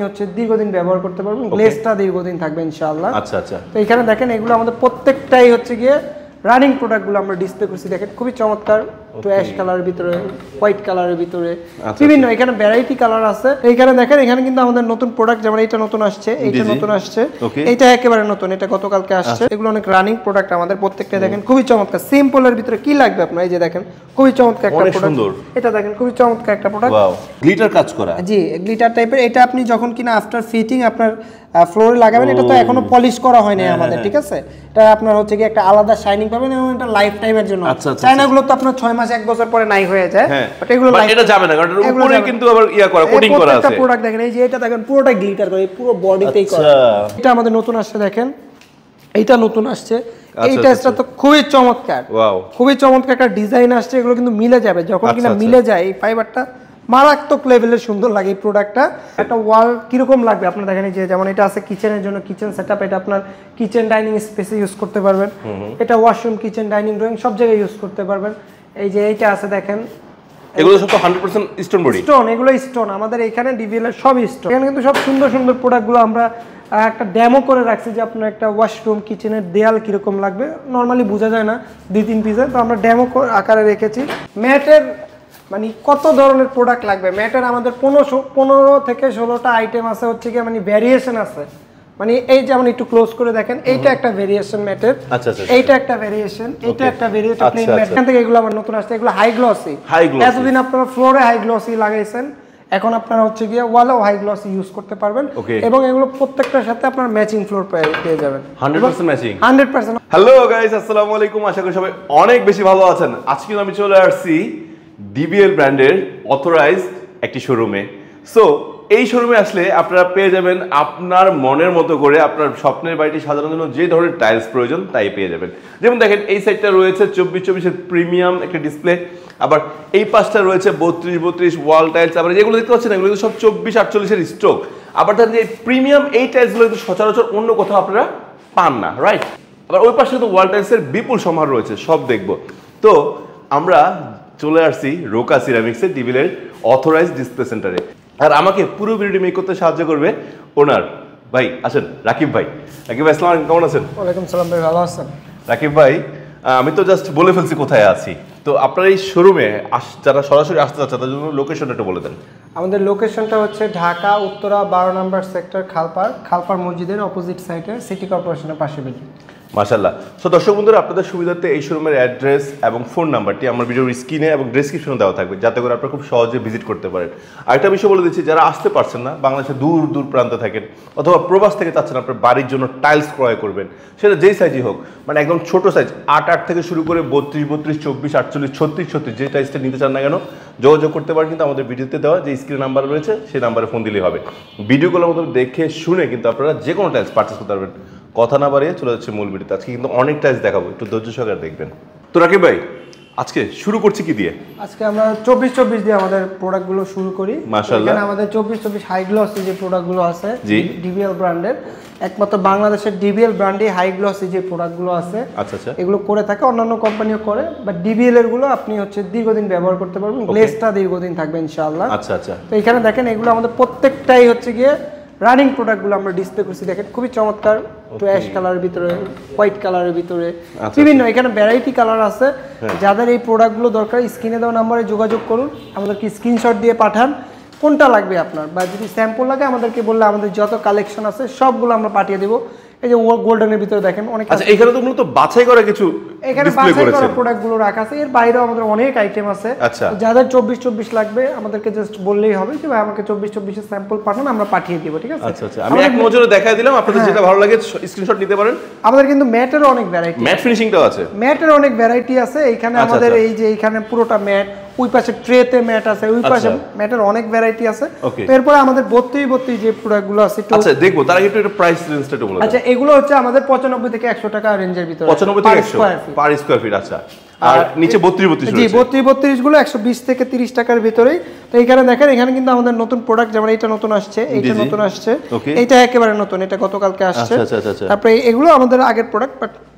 হচ্ছে দীর্ঘদিন ব্যবহার করতে পারবেন, গ্লেজটা দীর্ঘদিন থাকবে ইনশাআল্লাহ। আচ্ছা আচ্ছা। তো এখানে দেখেন এগুলো আমাদের প্রত্যেকটাই হচ্ছে গিয়ে রানিং প্রোডাক্টগুলো আমরা ডিসপ্লে করছি, দেখেন খুবই চমৎকার। একটু অ্যাশ কালারের ভিতরে, হোয়াইট কালারের ভিতরে, বিভিন্ন এখানে ভ্যারাইটি কালার আছে। এইখানে দেখেন এখানে কিন্তু আমাদের নতুন প্রোডাক্ট, যেমন এইটা নতুন আসছে, এইটা নতুন আসছে, এইটা একেবারে নতুন, এটা গতকালকে আসছে। এগুলো অনেক রানিং প্রোডাক্ট আমাদের, প্রত্যেকটা দেখেন খুবই চমৎকার। সিম্পলের ভিতরে কি লাগবে আপনার, এই যে দেখেন খুবই চমৎকার একটা প্রোডাক্ট, এটা দেখেন খুবই চমৎকার একটা প্রোডাক্ট, ওয়াও গ্লিটার কাজ করা। জি, গ্লিটার টাইপের। এটা আপনি যখন কিনা আফটার ফিটিং আপনার ফ্লোরে লাগাবেন, এটা তো এখনো পলিশ করা হয়নি আমাদের, ঠিক আছে? এটা আপনার হচ্ছে কি একটা আলাদা শাইনিং পাবেন এবং এটা লাইফ টাইমের জন্য। চায়নাগুলো তো আপনার 6 মাস 1 বছর পরে নাই হয়ে যায়, বাট এগুলো এটা যাবে না, কারণ এর উপরে কিন্তু আবার ইয়া করা, কোটিং করা আছে। একটা প্রোডাক্ট দেখেন, এই যে এটা দেখেন পুরোটা গ্লিটার করে, পুরো বডিতেই করা। এটা আমাদের নতুন আসছে, দেখেন এইটা নতুন আসছে, এইটা তো খুবই চমৎকার, ওয়াও খুবই চমৎকার একটা ডিজাইন আসছে। এগুলো কিন্তু মিলে যাবে, যখন কিনা মিলে যায় এই ফাইবারটা মারাত্মক লেভেলের সুন্দর লাগে এই প্রোডাক্টটা। একটা ওয়াল কিরকম লাগবে আপনার দেখেন, যে যেমন এটা আছে কিচেনের জন্য, কিচেন সেটআপ, এটা আপনার কিচেন ডাইনিং স্পেসে ইউজ করতে পারবেন। এটা ওয়াশরুম, কিচেন, ডাইনিং, ড্রয়িং সব জায়গায় ইউজ করতে পারবেন। এই যে এইটা আছে দেখেন, এগুলো সব তো 100% স্টোন বডি, স্টোন, এগুলো স্টোন। আমাদের এখানে ডিভিএল এর সব স্টোন। এখানে কিন্তু সব সুন্দর সুন্দর প্রোডাক্টগুলো আমরা একটা ডেমো করে রাখছি, যে আপনার একটা ওয়াশরুম, কিচেনের দেয়াল কিরকম লাগবে, নর্মালি বোঝা যায় না 2-3 পিসে, তো আমরা ডেমো আকারে রেখেছি। ম্যাটের মানে কত ধরনের প্রোডাক্ট লাগবে, ম্যাটের আমাদের 15 থেকে 16টা আইটেম আছে, হচ্ছে কি মানে ভেরিয়েশন আছে। মানে এই যেমন একটু ক্লোজ করে দেখেন, এইটা একটা ভেরিয়েশন ম্যাটের, এইটা একটা ভেরিয়েশন, এইটা একটা ভেরিয়েশন প্লেন ম্যাট। এখান থেকে এগুলো আবার নতুন আসছে, এগুলো হাই গ্লসি। এতদিন আপনারা ফ্লোরে হাই গ্লসি লাগাইছেন, এখন আপনারা হচ্ছে গিয়ে ওয়ালেও হাই গ্লসি ইউজ করতে পারবেন, এবং এগুলো প্রত্যেকটার সাথে আপনার ম্যাচিং ফ্লোর পেয়ে যাবেন, 100% ম্যাচিং, 100%। হ্যালো গাইস, আসসালামু আলাইকুম, আশা করি সবাই অনেক বেশি ভালো আছেন। আজকে আমি চলে আসছি ডিবিএল ব্র্যান্ডের অথরাইজড একটি শোরুমে। সো এই শোরুমে আসলে আপনারা পেয়ে যাবেন আপনার মনের মতো করে আপনার স্বপ্নের বাড়িটি সাজানোর জন্য যে ধরনের টাইলস প্রয়োজন তাই পেয়ে যাবেন। যেমন দেখেন এই সাইডটা রয়েছে 24-24 প্রিমিয়াম একটা ডিসপ্লে, আবার এই পাশটা রয়েছে 32-32 ওয়াল টাইলস, আবার যেগুলো দেখতে পাচ্ছেন এগুলো সব 24-48 স্ট্রোক। আবার তার যে প্রিমিয়াম এই টাইলসগুলো কিন্তু সচরাচর অন্য কোথাও আপনারা পান না, রাইট? আবার ওই পাশে কিন্তু ওয়াল টাইলসের বিপুল সমাহার রয়েছে, সব দেখবো। তো আমরা চলে আসছি রোকা সিরামিক্সের ডিবিএল অথরাইজড ডিসপ্লে সেন্টারে, আর আমাকে পুরো ভিডিওটি মেক করতে সাহায্য করবে ওনার ভাই। আসেন রাকিব ভাই। রাকিব ভাই আসসালামু আলাইকুম, কেমন আছেন? ওয়ালাইকুম সালাম ভাই, ভালো আছেন? রাকিব ভাই, আমি তো জাস্ট বলে ফেলছি কোথায় আছি, তো আপনার এই শোরুমে যারা সরাসরি আসতে চাচ্ছে তাদের জন্য লোকেশনটা একটু বলে দেন। আমাদের লোকেশনটা হচ্ছে ঢাকা উত্তরা 12 নম্বর সেক্টর, খালপাড় মসজিদের অপোজিট সাইডে, সিটি কর্পোরেশনের পাশে বিল্ডিং। মাশাআল্লাহ। সো দর্শক বন্ধুরা, আপনাদের সুবিধার্থে এই শোরুমের অ্যাড্রেস এবং ফোন নাম্বারটি আমার ভিডিওর স্ক্রিনে এবং ডেসক্রিপশনে দেওয়া থাকবে, যাতে করে আপনারা খুব সহজে ভিজিট করতে পারেন। আরেকটা বিষয় বলে দিচ্ছি, যারা আসতে পারছেন না, বাংলাদেশের দূর দূর প্রান্তে থাকেন অথবা প্রবাস থেকে চাচ্ছেন আপনার বাড়ির জন্য টাইলস ক্রয় করবেন, সেটা যেই সাইজই হোক, মানে একদম ছোট সাইজ 8 থেকে শুরু করে 32-32, 24-48, 36-36 যে টাইলসটা নিতে চান না কেন, যোগাযোগ করতে পারেন কিন্তু আমাদের ভিডিওতে দেওয়া যে স্ক্রিন নাম্বার রয়েছে সেই নাম্বারে ফোন দিলেই হবে। ভিডিওগুলোর মধ্যে দেখে শুনে কিন্তু আপনারা যে কোনো টাইলস পারচেস করতে পারবেন। কথা না বাড়িয়ে চলে যাচ্ছে মূল ভিডিওতে। আজকে কিন্তু অনেক টাইলস দেখাবো, একটু ধৈর্য সহকারে দেখবেন। তো রাকিব ভাই, আজকে শুরু করছি কি দিয়ে? আজকে আমরা 24-24 দিয়ে আমাদের প্রোডাক্টগুলো শুরু করি। মাশাআল্লাহ, এখানে আমাদের 24-24 হাই গ্লসি যে প্রোডাক্টগুলো আছে ডিবিএল ব্র্যান্ডের, একমাত্র বাংলাদেশের ডিবিএল ব্র্যান্ডে হাই গ্লসি যে প্রোডাক্টগুলো আছে, আচ্ছা আচ্ছা, এগুলো করে থাকে, অন্যান্য কোম্পানিও করে, বাট ডিবিএল এর গুলো আপনি হচ্ছে দীর্ঘদিন ব্যবহার করতে পারবেন, গ্লেজটা দীর্ঘদিন থাকবে ইনশাআল্লাহ। আচ্ছা আচ্ছা। তো এখানে দেখেন এগুলো আমাদের প্রত্যেকটাই হচ্ছে গিয়ে রানিং প্রোডাক্টগুলো আমরা ডিসপ্লে করছি, দেখেন খুবই চমৎকার। একটু অ্যাশ কালারের ভিতরে, হোয়াইট কালারের ভিতরে, বিভিন্ন এখানে ভ্যারাইটি কালার আছে। যাদের এই প্রোডাক্টগুলো দরকার স্ক্রিনে দেওয়া নাম্বারে যোগাযোগ করুন, আমাদেরকে স্ক্রিনশট দিয়ে পাঠান কোনটা লাগবে আপনার, বা যদি স্যাম্পল লাগে আমাদেরকে বললে আমাদের যত কালেকশন আছে সবগুলো আমরা পাঠিয়ে দেবো। এই যে গোল্ডেনের ভিতরে দেখেন অনেক, আচ্ছা এখানে তো মূলত বাছাই করা কিছু এখানে বাছাই করা প্রোডাক্টগুলো রাখা আছে, এর বাইরেও আমাদের অনেক আইটেম আছে। আচ্ছা, যাদের 24-24 লাগবে আমাদেরকে জাস্ট বললেই হবে যে ভাই আমাকে 24-24 এর স্যাম্পল পাঠান, আমরা পাঠিয়ে দিব, ঠিক আছে? আচ্ছা আচ্ছা, আমি এক নজরে দেখাই দিলাম, আপনাদের যেটা ভালো লাগে স্ক্রিনশট নিতে পারেন। আমাদের কিন্তু ম্যাটেরও অনেক ভ্যারাইটি, ম্যাট ফিনিশিংটাও আছে, ম্যাটের অনেক ভ্যারাইটি আছে। এইখানে আমাদের এই যে এইখানে পুরোটা ম্যাট, ওই পাশে ট্রেতে ম্যাট আছে, ওই পাশে ম্যাটের অনেক ভ্যারাইটি আছে। তো এরপরে আমাদের 32-32 যে প্রোডাক্টগুলো আছে, আচ্ছা দেখবো তার আগে একটু প্রাইস রেঞ্জটা একটু বলুন। আচ্ছা এগুলো হচ্ছে আমাদের 95 থেকে 100 টাকা রেঞ্জের ভিতরে, 95 থেকে 100 পার স্কয়ার ফিট। আচ্ছা, আর নিচে 32-32 জি 32-32 গুলো 120 থেকে 30 টাকার ভিতরেই। তো এইখানে দেখেন এখানে কিন্তু আমাদের নতুন প্রোডাক্ট, যেমন এইটা নতুন আসছে, এইটা নতুন আসছে, এইটা একেবারে নতুন, এটা গতকালকে আসছে। তারপরে এগুলো আমাদের আগের প্রোডাক্ট, বাট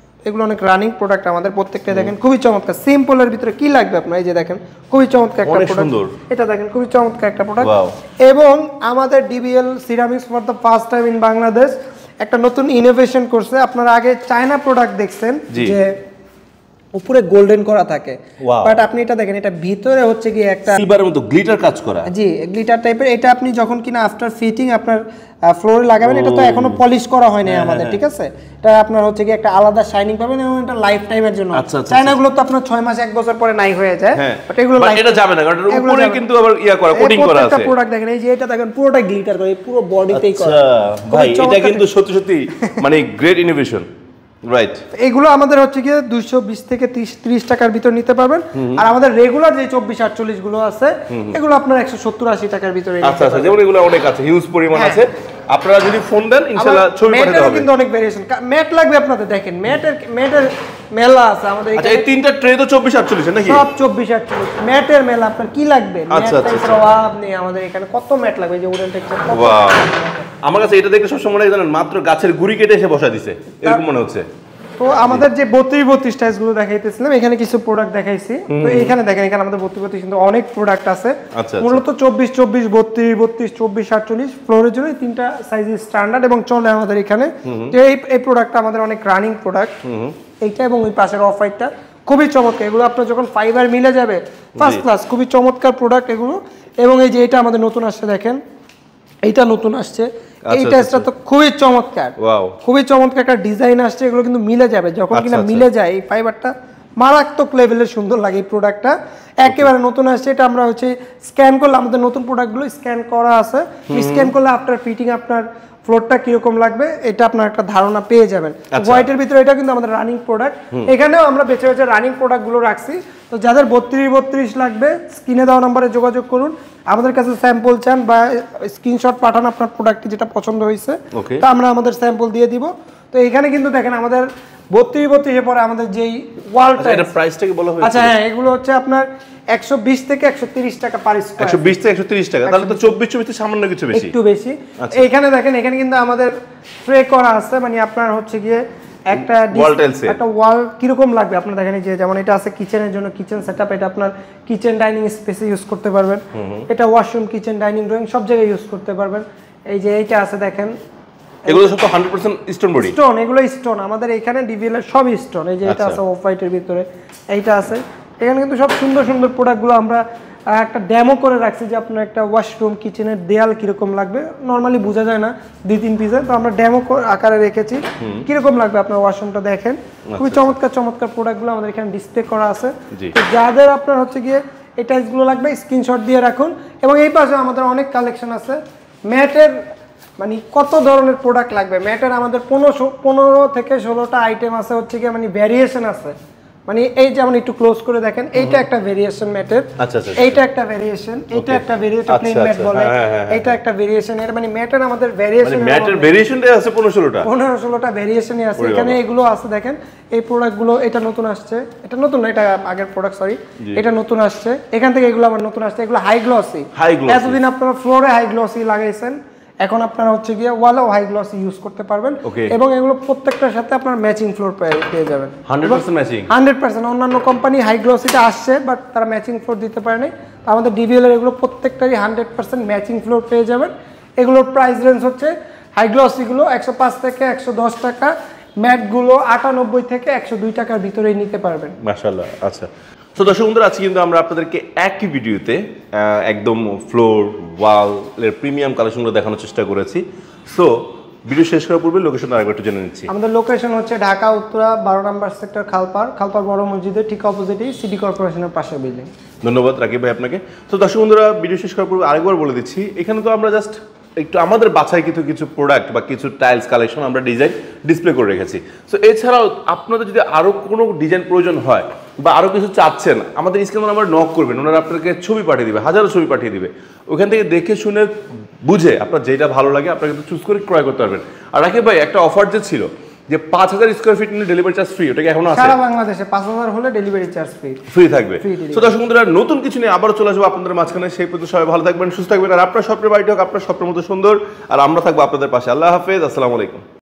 এগুলো অনেক রানিং প্রোডাক্ট আমাদের প্রত্যেকটা দেখেন খুবই চমৎকার সিম্পলের ভিতরে কি লাগবে আপনার এই যে দেখেন খুবই চমৎকার একটা প্রোডাক্ট এটা দেখেন খুবই চমৎকার একটা প্রোডাক্ট এবং আমাদের DBL ceramics for the first time in Bangladesh একটা নতুন ইনোভেশন করছে আপনারা আগে চায়না প্রোডাক্ট দেখছেন যে উপরে গোল্ডেন করা থাকে বাট আপনি এটা দেখেন এটা ভিতরে হচ্ছে কি একটা সিলভারের মতো গ্লিটার কাজ করা জি গ্লিটার টাইপের এটা আপনি যখন কিনা আফটার ফিটিং আপনার ফ্লোরে লাগাবেন এটা তো এখনো পলিশ করা হয়নি আমাদের ঠিক আছে এটা আপনার হচ্ছে কি একটা আলাদা শাইনিং পাবেন এবং এটা লাইফ টাইমের জন্য চায়না গুলো তো আপনার 6 মাস 1 বছর পরে নাই হয়ে যায় বাট এগুলো এটা যাবে না কারণ এর উপরে কিন্তু আবার ইয়া করা কোটিং করা আছে একটা প্রোডাক্ট দেখেন এই যে এটা দেখেন পুরোটা গ্লিটার করে পুরো বডিতেই করা ভাই এটা কিন্তু সত্যি সত্যি মানে গ্রেট ইনোভেশন রাইট এগুলো আমাদের হচ্ছে কি 220 থেকে 30 টাকার ভিতর নিতে পারবেন আর আমাদের রেগুলার যে 24 48 গুলো আছে এগুলো আপনার 170 80 টাকার ভিতরে আচ্ছা আচ্ছা যেমন এগুলো অনেক আছে হিউজ পরিমাণ আছে আপনারা যদি ফোন দেন ইনশাআল্লাহ ছবি পাঠাতে হবে কিন্তু অনেক ভেরিয়েশন ম্যাট লাগবে আপনাদের দেখেন ম্যাটের মেলা আছে আমাদের আচ্ছা এই তিনটা ট্রে তো 24 48 নাকি সব 24 48 ম্যাটের মেলা আপনার কি লাগবে ম্যাট টাইপের অভাব নেই আমাদের এখানে কত ম্যাট লাগবে যে উডেন টেক্সচার কত আমার কাছে এটা দেখে সব সময় মনে হয় জানেন মাত্র গাছের গুড়ি কেটে এসে বসা দিছে এরকম মনে হচ্ছে তো আমাদের যে 32 টাইলস গুলো দেখাইতেছিলাম এখানে কিছু প্রোডাক্ট দেখাইছি তো এখানে দেখেন এখানে আমাদের 32 কিন্তু অনেক প্রোডাক্ট আছে মূলত 24 24 32 32 24 48 ফ্লোরের জন্য তিনটা সাইজ স্ট্যান্ডার্ড এবং চলে আমাদের এখানে তো এই প্রোডাক্টটা আমাদের অনেক রানিং প্রোডাক্ট এইটা এবং ওই পাশের অফ হোয়াইটটা খুবই চমৎকার এগুলো আপনার যখন ফাইবার মিলে যাবে ফার্স্ট ক্লাস খুবই চমৎকার প্রোডাক্ট এগুলো এবং এই যে এটা আমাদের নতুন আসছে দেখেন এইটা নতুন আসছে এই টেস্টটা তো খুবই চমৎকার খুবই চমৎকার একটা ডিজাইন আসছে এগুলো কিন্তু মিলে যাবে যখন কিনা মিলে যায় এই ফাইবারটা মারাত্মক লেভেলের সুন্দর লাগে এই প্রোডাক্টটা একেবারে নতুন আসছে এটা আমরা হচ্ছে স্ক্যান করলে আমাদের নতুন প্রোডাক্টগুলো স্ক্যান করা আছে স্ক্যান করলে আফটার ফিটিং আপনার ফ্লোরটা কিরকম লাগবে এটা আপনার একটা ধারণা পেয়ে যাবেন হোয়াইটের ভিতরে এটা কিন্তু আমাদের রানিং প্রোডাক্ট এখানেও আমরা বেছে বেছে রানিং প্রোডাক্টগুলো রাখছি তো যাদের 32 লাগবে স্ক্রিনে দেওয়া নম্বরে যোগাযোগ করুন আমাদের কাছে স্যাম্পল চান বা স্ক্রিনশট পাঠান আপনার প্রোডাক্টটি যেটা পছন্দ হয়েছে তো আমরা আমাদের স্যাম্পল দিয়ে দিব তো এখানে কিন্তু দেখেন আমাদের 32 এর পরে আমাদের যেই ওয়াল টাইপ এটা প্রাইসটা কি বলা হয়েছে আচ্ছা হ্যাঁ এগুলো হচ্ছে আপনার 120 থেকে 130 টাকা পার স্কয়ার 120 থেকে 130 টাকা তাহলে তো 24 24 সামান্য কিছু বেশি একটু বেশি এখানে দেখেন এখানে কিন্তু আমাদের স্প্রে করা আছে মানে আপনার হচ্ছে গিয়ে একটা ওয়াল কিরকম লাগবে আপনার দেখেন যে যেমন এটা আছে কিচেনের জন্য কিচেন সেটআপ এটা আপনার কিচেন ডাইনিং স্পেসে ইউজ করতে পারবেন এটা ওয়াশরুম কিচেন ডাইনিং ড্রয়িং সব জায়গায় ইউজ করতে পারবেন এই যে এইটা আছে দেখেন এগুলো সব 100% স্টোন বডি স্টোন এগুলো স্টোন আমাদের এখানে ডিভিএল এর সব স্টোন এই যে এটা আছে অফ হোয়াইটের ভিতরে এইটা আছে এখানে কিন্তু সব সুন্দর সুন্দর প্রোডাক্টগুলো আমরা একটা ডেমো করে রাখছি যে আপনার একটা ওয়াশরুম কিচেনের দেয়াল কিরকম লাগবে নরমালি বোঝা যায় না 2-3 পিসে তো আমরা ডেমো আকারে রেখেছি কিরকম লাগবে আপনার ওয়াশরুমটা দেখেন খুবই চমৎকার চমৎকার প্রোডাক্টগুলো আমাদের এখানে ডিসপ্লে করা আছে তো যাদের আপনার হচ্ছে গিয়ে এই টাইলসগুলো লাগবে স্ক্রিনশট দিয়ে রাখুন এবং এই পাশে আমাদের অনেক কালেকশন আছে ম্যাটের মানে কত ধরনের প্রোডাক্ট লাগবে ম্যাটের আমাদের 15 থেকে 16টা আইটেম আছে হচ্ছে কি মানে ভেরিয়েশন আছে মানে এই যেমন একটু ক্লোজ করে দেখেন এইটা একটা ভেরিয়েশন ম্যাটের এইটা একটা ভেরিয়েশন এইটা একটা ভেরিয়েশন প্লেন ম্যাট বলে এইটা একটা ভেরিয়েশন এর মানে ম্যাটের আমাদের ভেরিয়েশন মানে ম্যাটের ভেরিয়েশনটাই আছে 15-16টা ভেরিয়েশনই আছে এখানে এগুলো আছে দেখেন এই প্রোডাক্টগুলো এটা নতুন আসছে এটা নতুন না এটা আগের প্রোডাক্ট সরি এটা নতুন আসছে এখান থেকে এগুলো আবার নতুন আসছে এগুলো হাই গ্লসি এতদিন আপনারা ফ্লোরে হাই গ্লসি লাগাইছেন এখন আপনারা হচ্ছে গিয়ে ওয়ালেও হাই গ্লসি ইউজ করতে পারবেন এবং এগুলো প্রত্যেকটার সাথে আপনারা ম্যাচিং ফ্লোর পেয়ে যাবেন 100% ম্যাচিং 100% অন্যান্য কোম্পানি হাই গ্লসিটা আসছে বাট তারা ম্যাচিং ফ্লোর দিতে পারে নাই আমাদের ডিবিএল এর এগুলো প্রত্যেকটারই 100% ম্যাচিং ফ্লোর পেয়ে যাবেন এগুলোর প্রাইস রেঞ্জ হচ্ছে হাই গ্লসিগুলো 105 থেকে 110 টাকা ম্যাটগুলো 98 থেকে 102 টাকার ভিতরেই নিতে পারবেন মাশাআল্লাহ আচ্ছা তো দর্শক বন্ধুরা আজকে কিন্তু আমরা আপনাদেরকে একই ভিডিওতে একদম ফ্লোর ওয়ালের প্রিমিয়াম কালেকশনগুলো দেখানোর চেষ্টা করেছি সো ভিডিও শেষ করার পূর্বে লোকেশন আরেকবার একটু জেনে নিচ্ছি আমাদের লোকেশন হচ্ছে ঢাকা উত্তরা 12 নম্বর সেক্টর খালপার বড় মসজিদের ঠিক অপোজিটেই সিটি কর্পোরেশনের পাশে বিল্ডিং ধন্যবাদ রাকিব ভাই আপনাকে তো দর্শক বন্ধুরা ভিডিও শেষ করার পূর্বে আরেকবার বলে দিচ্ছি এখানে তো আমরা জাস্ট একটু আমাদের বাছাই কিছু প্রোডাক্ট বা কিছু টাইলস কালেকশন আমরা ডিজাইন ডিসপ্লে করে রেখেছি সো এছাড়াও আপনাদের যদি আরও কোনো ডিজাইন প্রয়োজন হয় বা আরও কিছু চাচ্ছেন আমাদের স্ক্রিনে নাম্বার নক করবেন ওনারা আপনাকে ছবি পাঠিয়ে দিবে হাজারো ছবি পাঠিয়ে দিবে ওখান থেকে দেখে শুনে বুঝে আপনার যেটা ভালো লাগে আপনাকে তো চুজ করে ক্রয় করতে পারবেন আর রাকিব ভাই একটা অফার যে ছিল যে 5000 স্কয়ার ফিট নিলে ডেলিভারি চার্জ ফ্রি ওটা কি এখনো আছে সারা বাংলাদেশে 5000 হলে ডেলিভারি চার্জ ফ্রি থাকবে তো দর্শক বন্ধুরা নতুন কিছু নিয়ে আবার চলে আসবো আপনাদের মাঝখানে সেই পর্যন্ত সবাই ভালো থাকবেন সুস্থ থাকবেন আর আপনার স্বপ্নের বাড়িটা হোক আপনার স্বপ্নের মতো সুন্দর আর আমরা থাকবো আপনাদের পাশে আল্লাহ হাফেজ আসসালামু আলাইকুম